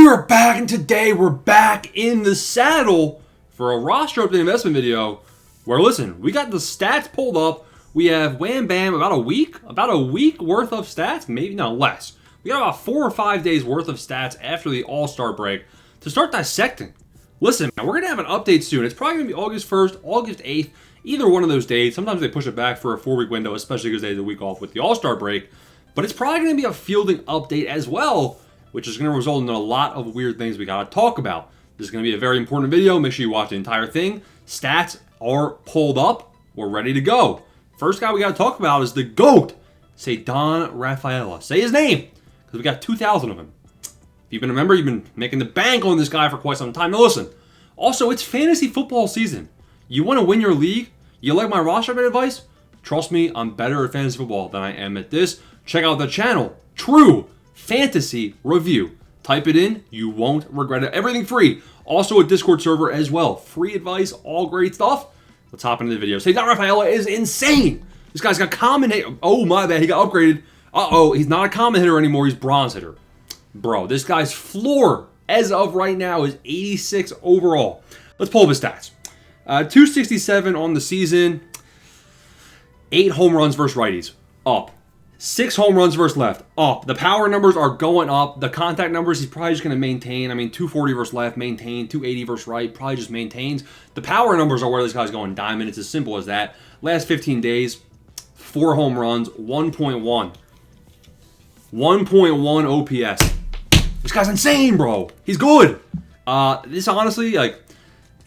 We're back, and today we're back in the saddle for a roster update investment video where, listen, we got the stats pulled up. We have wham bam about a week worth of stats, maybe not less. We got about 4 or 5 days worth of stats after the All-Star break to start dissecting. Listen, we're going to have an update soon. It's probably going to be August 1st, August 8th, either one of those days. Sometimes they push it back for a 4-week window, especially because they had a week off with the All-Star break. But it's probably going to be a fielding update as well, which is going to result in a lot of weird things we got to talk about. This is going to be a very important video. Make sure you watch the entire thing. Stats are pulled up. We're ready to go. First guy we got to talk about is the GOAT, Don Rafaela. Say his name, because we got 2,000 of him. If you've been a member, you've been making the bank on this guy for quite some time. Now listen, also, it's fantasy football season. You want to win your league? You like my roster advice? Trust me, I'm better at fantasy football than I am at this. Check out the channel, True Fantasy Review. Type it in, you won't regret it. Everything free. Also a Discord server as well. Free advice, all great stuff. Let's hop into the video. Don Rafaela is insane. This guy's got common hit. Oh my bad, he got upgraded. Uh-oh, he's not a common hitter anymore, he's bronze hitter. Bro, this guy's floor as of right now is 86 overall. Let's pull up his stats. 267 on the season. 8 home runs versus righties. Up. 6 home runs versus left. Up. The power numbers are going up. The contact numbers, he's probably just going to maintain. I mean, 240 versus left, maintain. 280 versus right, probably just maintains. The power numbers are where this guy's going diamond. It's as simple as that. Last 15 days, 4 home runs, 1.1. 1.1 OPS. This guy's insane, bro. He's good. This honestly, like,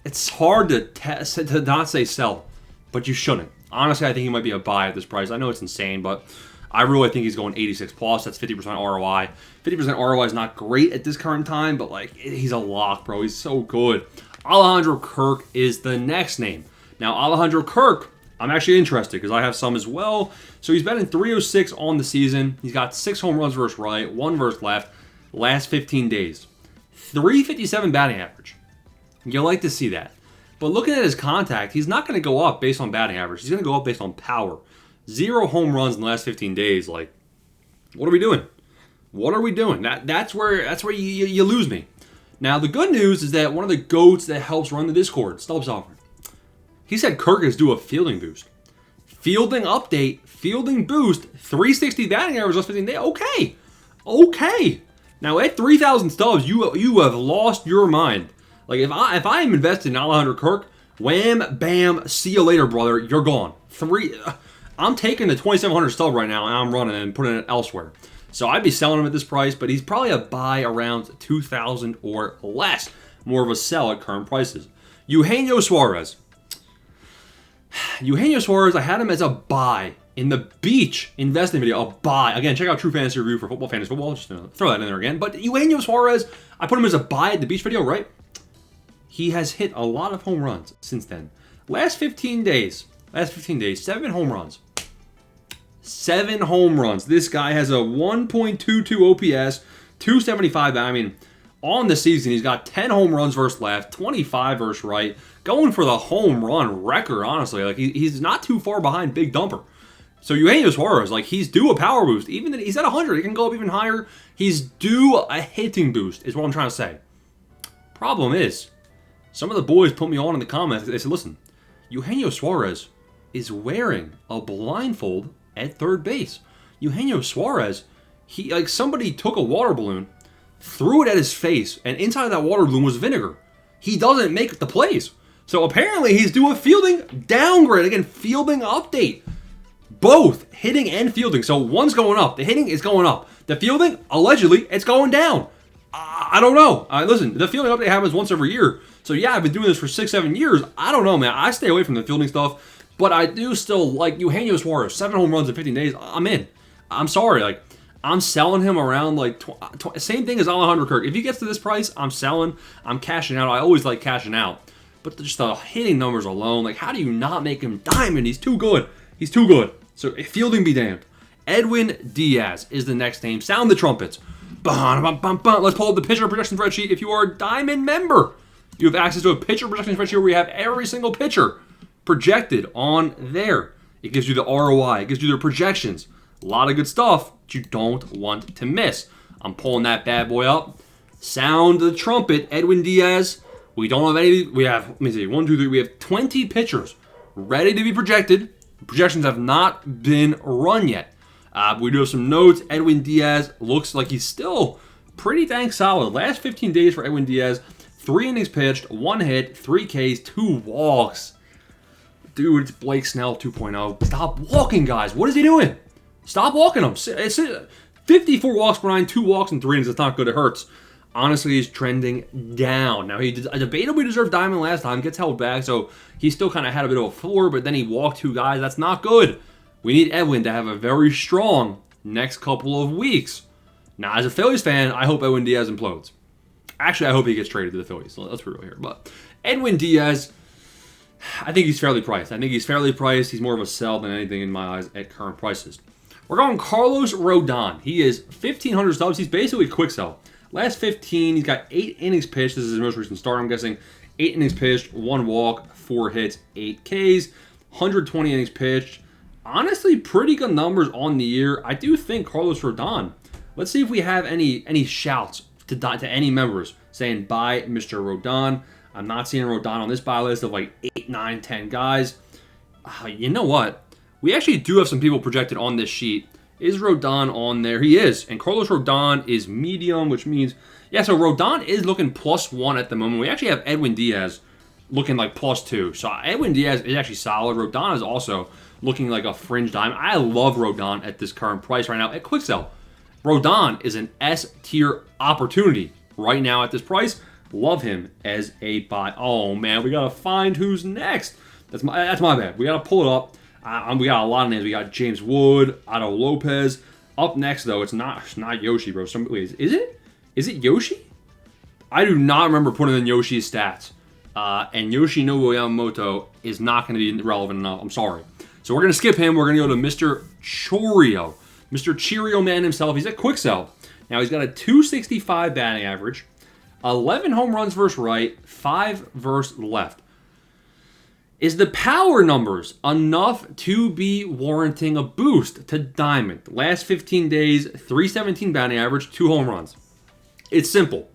it's hard to not say sell, but you shouldn't. Honestly, I think he might be a buy at this price. I know it's insane, but I really think he's going 86 plus. That's 50% ROI. 50% ROI is not great at this current time, but like, he's a lock, bro. He's so good. Alejandro Kirk is the next name. Now, Alejandro Kirk, I'm actually interested because I have some as well. So he's batting .306 on the season. He's got 6 home runs versus right, 1 versus left, last 15 days. .357 batting average. You'll like to see that. But looking at his contact, he's not going to go up based on batting average. He's going to go up based on power. 0 home runs in the last 15 days. Like, what are we doing? What are we doing? That's where you lose me. Now, the good news is that one of the GOATs that helps run the Discord, Stubs, he said Kirk is due a fielding boost. Fielding update, fielding boost, 360 batting average last 15 days. Okay. Now, at 3,000 Stubs, you have lost your mind. Like, if I am invested in Alejandro Kirk, wham, bam, see you later, brother. You're gone. I'm taking the 2,700 stub right now, and I'm running and putting it elsewhere. So I'd be selling him at this price, but he's probably a buy around 2,000 or less. More of a sell at current prices. Eugenio Suarez. I had him as a buy in the Beach investing video. A buy. Again, check out True Fantasy Review for fantasy football. Just throw that in there again. But Eugenio Suarez, I put him as a buy at the Beach video, right? He has hit a lot of home runs since then. Last 15 days, 7 home runs. 7 home runs. This guy has a 1.22 OPS, 275. I mean, on the season, he's got 10 home runs versus left, 25 versus right. Going for the home run record, honestly. Like, he's not too far behind Big Dumper. So Eugenio Suarez, like, he's due a power boost. Even he's at 100. He can go up even higher. He's due a hitting boost, is what I'm trying to say. Problem is, some of the boys put me on in the comments. They said, listen, Eugenio Suarez is wearing a blindfold at third base. Eugenio Suarez, somebody took a water balloon, threw it at his face, and inside of that water balloon was vinegar. He doesn't make the plays. So apparently he's due a fielding downgrade. Again, fielding update. Both hitting and fielding. So one's going up. The hitting is going up. The fielding, allegedly, it's going down. I don't know. Listen, the fielding update happens once every year. So yeah, I've been doing this for 6-7 years. I don't know, man. I stay away from the fielding stuff. But I do still like Eugenio Suarez. 7 home runs in 15 days. I'm in. I'm sorry. Like, I'm selling him around like same thing as Alejandro Kirk. If he gets to this price, I'm selling. I'm cashing out. I always like cashing out. But just the hitting numbers alone, like, how do you not make him diamond? He's too good. He's too good. So fielding be damned. Edwin Diaz is the next name. Sound the trumpets. Let's pull up the pitcher projection spreadsheet. If you are a diamond member, you have access to a pitcher projection spreadsheet where we have every single pitcher projected on there. It gives you the ROI. It gives you their projections. A lot of good stuff that you don't want to miss. I'm pulling that bad boy up. Sound the trumpet, Edwin Diaz. We don't have any. We have, let me see, 1, 2, 3. We have 20 pitchers ready to be projected. Projections have not been run yet. We do have some notes. Edwin Diaz looks like he's still pretty dang solid. Last 15 days for Edwin Diaz, 3 innings pitched, 1 hit, 3 Ks, 2 walks. Dude, it's Blake Snell 2.0. Stop walking, guys. What is he doing? Stop walking him. It's 54 walks per 9, 2 walks and 3 innings. It's not good. It hurts. Honestly, he's trending down. Now, he debatably deserved diamond last time. Gets held back, so he still kind of had a bit of a floor, but then he walked 2 guys. That's not good. We need Edwin to have a very strong next couple of weeks. Now, as a Phillies fan, I hope Edwin Diaz implodes. Actually, I hope he gets traded to the Phillies. Let's be real here. But Edwin Diaz, I think he's fairly priced. He's more of a sell than anything in my eyes at current prices. We're going Carlos Rodon. He is 1,500 stubs. He's basically a quick sell. Last 15, he's got 8 innings pitched. This is his most recent start, I'm guessing. 8 innings pitched, 1 walk, 4 hits, 8 Ks, 120 innings pitched. Honestly, pretty good numbers on the year. I do think Carlos Rodon. Let's see if we have any shouts to any members saying buy Mr. Rodon. I'm not seeing Rodon on this buy list of like 8, 9, 10 guys. You know what? We actually do have some people projected on this sheet. Is Rodon on there? He is. And Carlos Rodon is medium, which means, yeah, so Rodon is looking +1 at the moment. We actually have Edwin Diaz looking like +2. So Edwin Diaz is actually solid. Rodon is also looking like a fringe dime. I love Rodon at this current price right now at quick sell. Rodon is an S-tier opportunity right now at this price. Love him as a buy. Oh, man, we got to find who's next. That's my bad. We got to pull it up. We got a lot of names. We got James Wood, Otto Lopez. Up next, though, it's not Yoshi, bro. Wait, is it? Is it Yoshi? I do not remember putting in Yoshi's stats. And Yoshinobu Yamamoto is not going to be relevant enough. I'm sorry. So we're going to skip him. We're going to go to Mr. Chorio. Mr. Cheerio Man himself. He's a quick sell. Now, he's got a 265 batting average, 11 home runs versus right, 5 versus left. Is the power numbers enough to be warranting a boost to diamond? Last 15 days, 317 batting average, 2 home runs. It's simple.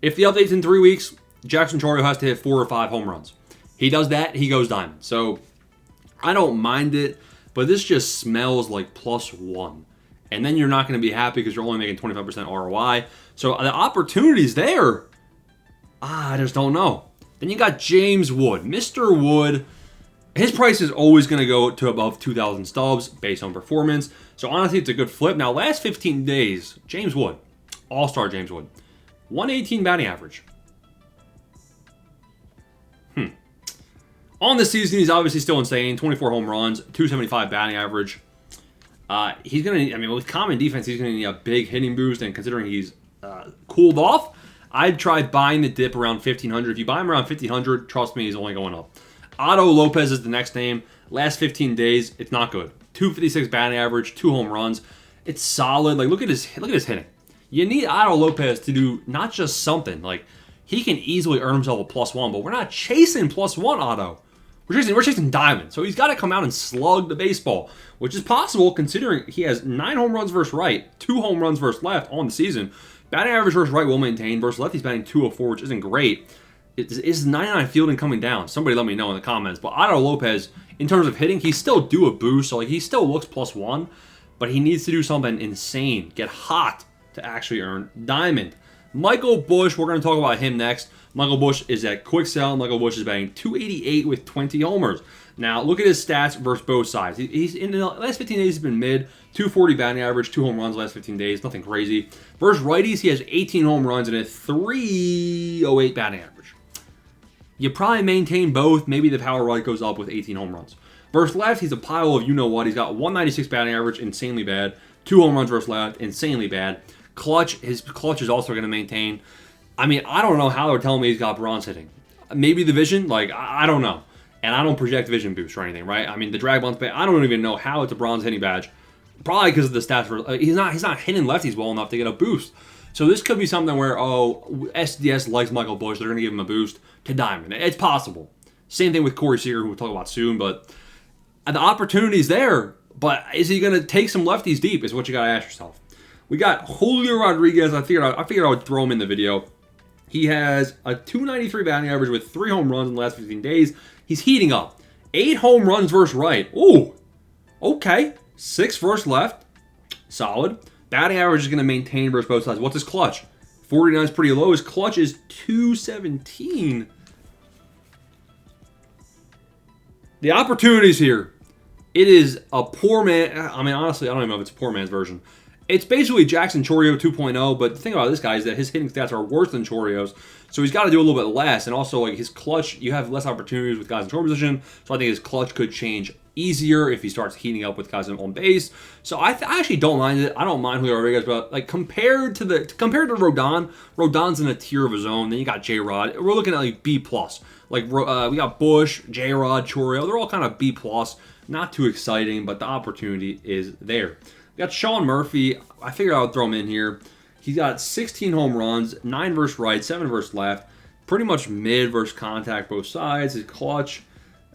If the update's in 3 weeks, Jackson Chorio has to hit 4 or 5 home runs. He does that, he goes diamond. So I don't mind it, but this just smells like +1. And then you're not going to be happy because you're only making 25% ROI. So the opportunity's there. I just don't know. Then you got James Wood. Mr. Wood, his price is always going to go to above 2,000 stubs based on performance. So honestly, it's a good flip. Now, last 15 days, James Wood, all-star James Wood, 118 batting average. On the season, he's obviously still insane. 24 home runs, 275 batting average. He's going to, with common defense, he's going to need a big hitting boost. And considering he's cooled off, I'd try buying the dip around 1,500. If you buy him around 1,500, trust me, he's only going up. Otto Lopez is the next name. Last 15 days, it's not good. 256 batting average, 2 home runs. It's solid. Like, look at his hitting. You need Otto Lopez to do not just something. Like, he can easily earn himself a +1, but we're not chasing +1 Otto. We're chasing diamond. So he's got to come out and slug the baseball, which is possible considering he has 9 home runs versus right, 2 home runs versus left on the season. Batting average versus right will maintain. Versus left, he's batting 204, which isn't great. Is 99 fielding coming down? Somebody let me know in the comments. But Otto Lopez, in terms of hitting, he still do a boost. So like he still looks +1, but he needs to do something insane. Get hot to actually earn diamond. Michael Busch, we're going to talk about him next. Michael Busch is at quick sell. Michael Busch is batting 288 with 20 homers. Now, look at his stats versus both sides. He's in the last 15 days, he's been mid. 240 batting average, 2 home runs last 15 days. Nothing crazy. Versus righties, he has 18 home runs and a 308 batting average. You probably maintain both. Maybe the power right goes up with 18 home runs. Versus left, he's a pile of you-know-what. He's got 196 batting average, insanely bad. 2 home runs versus left, insanely bad. His clutch is also going to maintain. I don't know how they're telling me he's got bronze hitting. Maybe the vision, I don't know. And I don't project vision boost or anything, right? The drag bounce badge, I don't even know how it's a bronze hitting badge. Probably because of the stats. He's not hitting lefties well enough to get a boost. So this could be something where, SDS likes Michael Busch. They're going to give him a boost to diamond. It's possible. Same thing with Corey Seager, who we'll talk about soon. But the opportunity's there. But is he going to take some lefties deep is what you got to ask yourself. We got Julio Rodriguez. I figured I would throw him in the video. He has a 293 batting average with 3 home runs in the last 15 days. He's heating up. 8 home runs versus right. Ooh, okay. 6 versus left. Solid. Batting average is going to maintain versus both sides. What's his clutch? 49 is pretty low. His clutch is 217. The opportunities here. It is a poor man. I mean, honestly, I don't even know if it's a poor man's version. It's basically Jackson Chourio 2.0, but the thing about this guy is that his hitting stats are worse than Chourio's, so he's got to do a little bit less. And also, like his clutch, you have less opportunities with guys in scoring position, so I think his clutch could change easier if he starts heating up with guys on base. So I actually don't mind it. I don't mind Julio Rodriguez, but like compared to Rodon, Rodon's in a tier of his own. Then you got J-Rod. We're looking at like B+. Like we got Bush, J-Rod, Chourio. They're all kind of B+. Not too exciting, but the opportunity is there. We got Sean Murphy. I figured I would throw him in here. He's got 16 home runs, 9 versus right, 7 versus left. Pretty much mid versus contact both sides. His clutch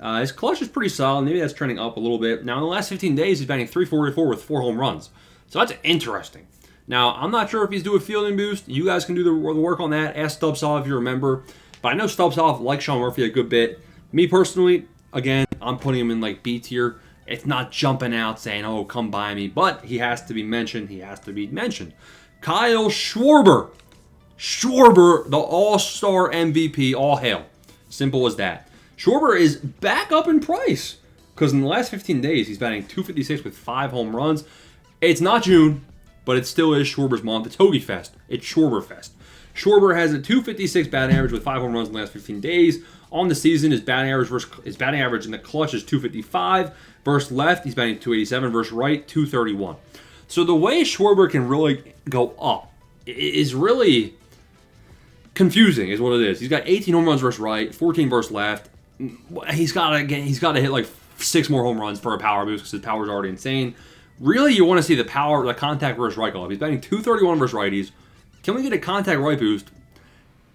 is pretty solid. Maybe that's trending up a little bit. Now, in the last 15 days, he's batting .344 with 4 home runs. So that's interesting. Now, I'm not sure if he's due a fielding boost. You guys can do the work on that. Ask Stubs if you remember. But I know Stubs likes Sean Murphy a good bit. Me personally, again, I'm putting him in like B tier. It's not jumping out saying, oh, come by me. But he has to be mentioned. Kyle Schwarber. Schwarber, the all-star MVP, all hail. Simple as that. Schwarber is back up in price. Because in the last 15 days, he's batting .256 with 5 home runs. It's not June, but it still is Schwarber's month. It's Hoagie Fest. It's Schwarber Fest. Schwarber has a .256 batting average with 5 home runs in the last 15 days. On the season, his batting average in the clutch is .255. Versus left, he's batting .287. Versus right, .231. So the way Schwarber can really go up is really confusing, is what it is. He's got 18 home runs versus right, 14 versus left. He's got to hit like 6 more home runs for a power boost because his power is already insane. Really, you want to see the contact versus right go up. He's batting .231 versus righties. Can we get a contact right boost?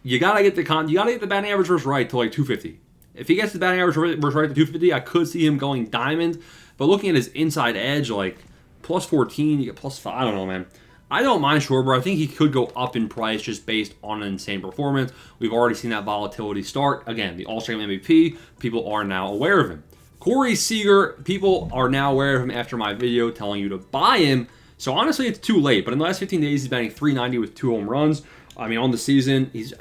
You gotta get the batting average versus right to like 250. If he gets the batting average versus right to 250, I could see him going diamond. But looking at his inside edge, like plus 14, you get plus 5. I don't know, man. I don't mind Schwarber. I think he could go up in price just based on an insane performance. We've already seen that volatility start. Again, the All-Star MVP, people are now aware of him. Corey Seager, people are now aware of him after my video telling you to buy him. So honestly, it's too late. But in the last 15 days, he's batting .390 with 2 home runs. I mean, on the season, he's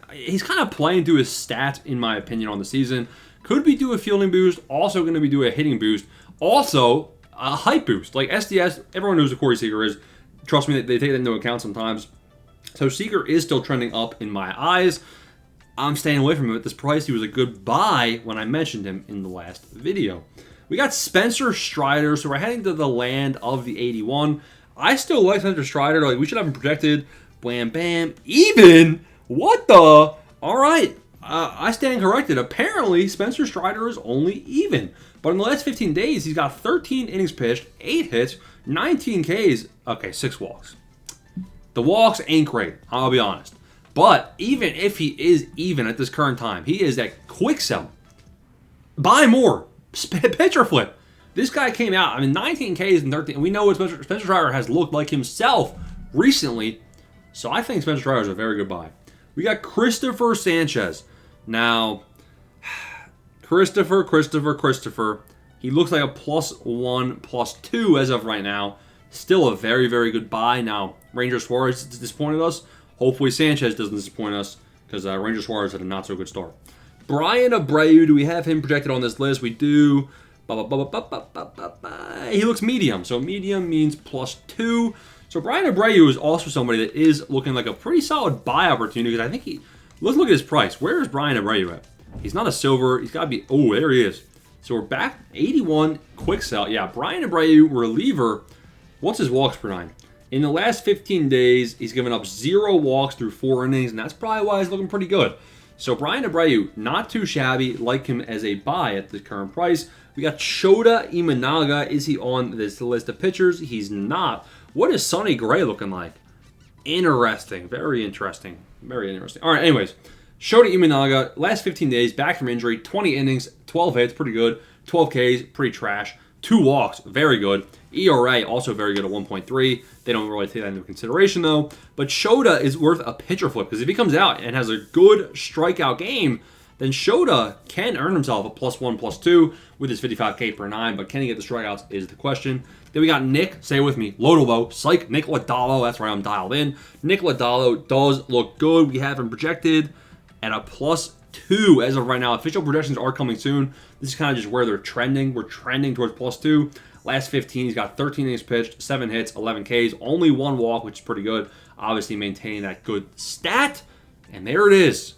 kind of playing through his stats, in my opinion, on the season. Could be due a fielding boost. Also going to be due a hitting boost. Also, a height boost. Like SDS, everyone knows who Corey Seager is. Trust me, they take that into account sometimes. So Seager is still trending up in my eyes. I'm staying away from him at this price. He was a good buy when I mentioned him in the last video. We got Spencer Strider. So we're heading to the land of the 81. I still like Spencer Strider. Like, we should have him projected. Blam, bam. Even? What the? All right. I stand corrected. Apparently, Spencer Strider is only even. But in the last 15 days, he's got 13 innings pitched, 8 hits, 19 Ks. Okay, 6 walks. The walks ain't great, I'll be honest. But even if he is even at this current time, he is at quick sell. Buy more. Pitcher flip. This guy came out, I mean, 19 Ks and 13. We know what Spencer Strider has looked like himself recently. So I think Spencer Strider is a very good buy. We got Christopher Sanchez. Now, Christopher. He looks like a +1, +2 as of right now. Still a very, very good buy. Now, Ranger Suarez disappointed us. Hopefully Sanchez doesn't disappoint us because Ranger Suarez had a not-so-good start. Brian Abreu, do we have him projected on this list? We do. He looks medium. So medium means +2. So Brian Abreu is also somebody that is looking like a pretty solid buy opportunity because I think let's look at his price. Where is Brian Abreu at? He's not a silver. He's got to be, oh, there he is. So we're back, 81, quick sell. Yeah, Brian Abreu, reliever. What's his walks per 9? In the last 15 days, he's given up 0 walks through 4 innings, and that's probably why he's looking pretty good. So Brian Abreu, not too shabby. Like him as a buy at the current price. We got Shota Imanaga. Is he on this list of pitchers? He's not. What is Sonny Gray looking like? Interesting. Very interesting. Very interesting. All right, anyways. Shota Imanaga, last 15 days, back from injury, 20 innings, 12 hits, pretty good. 12 Ks, pretty trash. 2 walks, very good. ERA, also very good at 1.3. They don't really take that into consideration, though. But Shota is worth a pitcher flip, because if he comes out and has a good strikeout game, then Shota can earn himself a +1, +2 with his 55K per 9, but can he get the strikeouts is the question. Then we got Nick, say it with me, Lodolo, psych, Nick Lodolo, that's where I'm dialed in. Nick Lodolo does look good. We have him projected at a +2 as of right now. Official projections are coming soon. This is kind of just where they're trending. We're trending towards +2. Last 15, he's got 13 innings pitched, 7 hits, 11 Ks, only 1 walk, which is pretty good. Obviously maintaining that good stat. And there it is.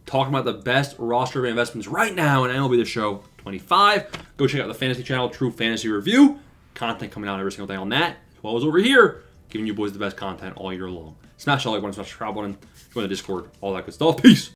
Talking about the best roster of investments right now in MLB The Show 25. Go check out the fantasy channel, True Fantasy Review. Content coming out every single day on that, as well as over here, giving you boys the best content all year long. Smash the like button, smash the subscribe button, join the Discord, all that good stuff. Peace.